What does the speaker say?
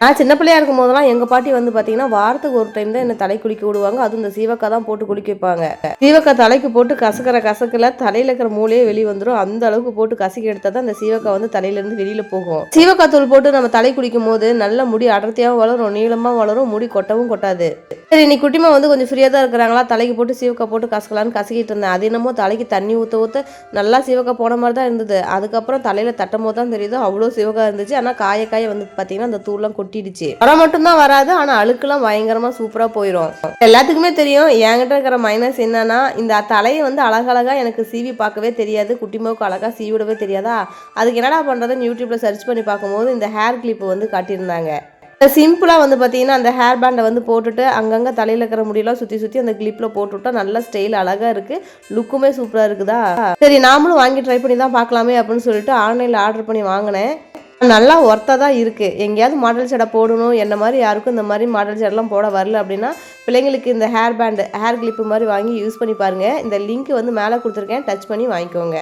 நான் சின்ன பிள்ளையா இருக்கும் போதெல்லாம் எங்கள் பாட்டி வந்து பார்த்தீங்கன்னா வாரத்துக்கு ஒரு டைம் தான் என்ன தலை குளிக்க விடுவாங்க. அதுவும் இந்த சீவக்காய் தான் போட்டு குளிக்க வைப்பாங்க. சீவக்காய் தலைக்கு போட்டு கசக்கிற கசக்கில் தலையில் இருக்கிற மூளையே வெளியே வந்துடும். அந்த அளவுக்கு போட்டு கசக்கி எடுத்தால் தான் அந்த சீவக்காய் வந்து தலையிலேருந்து வெளியில் போகும். சீவக்காய் தூள் போட்டு நம்ம தலை குளிக்கும் போது நல்ல முடி அடர்த்தியாகவும் வளரும், நீளமாக வளரும், முடி கொட்டவும் கொட்டாது. சரி, இன்னைக்கு குட்டிமா வந்து கொஞ்சம் ஃப்ரீயாக தான் இருக்கிறாங்களா, தலைக்கு போட்டு சீவக்காய் போட்டு கசக்கலான்னு கசக்கிட்டு இருந்தேன். அது என்னமோ தலைக்கு தண்ணி ஊற்ற ஊற்ற நல்லா சீவக்காய் போன மாதிரி தான் இருந்தது. அதுக்கப்புறம் தலையில் தட்டும் போது தான் தெரியுது அவ்வளோ சீவக்காய் இருந்துச்சு. ஆனால் காய வந்து பார்த்தீங்கன்னா அந்த தூள்லாம் கொட்டிடுச்சு. வர மட்டும்தான் வராது, ஆனால் அழுக்கெல்லாம் பயங்கரமாக சூப்பராக போயிடும். எல்லாத்துக்குமே தெரியும் என்கிட்ட இருக்கிற மைனஸ் என்னன்னா, இந்த தலையை வந்து அழகழகாக எனக்கு சீவி பார்க்கவே தெரியாது. குட்டிமாவுக்கு அழகாக சீவி விடவே தெரியாதா. அதுக்கு என்னடா பண்ணுறதுன்னு யூடியூப்பில் சர்ச் பண்ணி பார்க்கும்போது இந்த ஹேர் கிளிப்பு வந்து காட்டியிருந்தாங்க. சிம்பிளாக வந்து பார்த்தீங்கன்னா அந்த ஹேர் பேண்டை வந்து போட்டுட்டு அங்கங்கே தலையில் இருக்கிற முடியெல்லாம் சுற்றி சுற்றி அந்த கிளிப்பில் போட்டுவிட்டா நல்ல ஸ்டைல் அழகாக இருக்குது, லுக்குமே சூப்பராக இருக்குதா. சரி, நாமளும் வாங்கி ட்ரை பண்ணி தான் பார்க்கலாமே அப்படின்னு சொல்லிட்டு ஆன்லைனில் ஆர்டர் பண்ணி வாங்கினேன். நல்லா ஒர்த்தாக தான் இருக்குது. எங்கேயாவது மாடல் சடை போடணும், என்ன மாதிரி யாருக்கும் இந்த மாதிரி மாடல் சடைலாம் போட வரல அப்படின்னா பிள்ளைங்களுக்கு இந்த ஹேர் பேண்டு ஹேர் கிளிப்பு மாதிரி வாங்கி யூஸ் பண்ணி பாருங்கள். இந்த லிங்க் வந்து மேலே கொடுத்துருக்கேன், டச் பண்ணி வாங்கிக்கோங்க.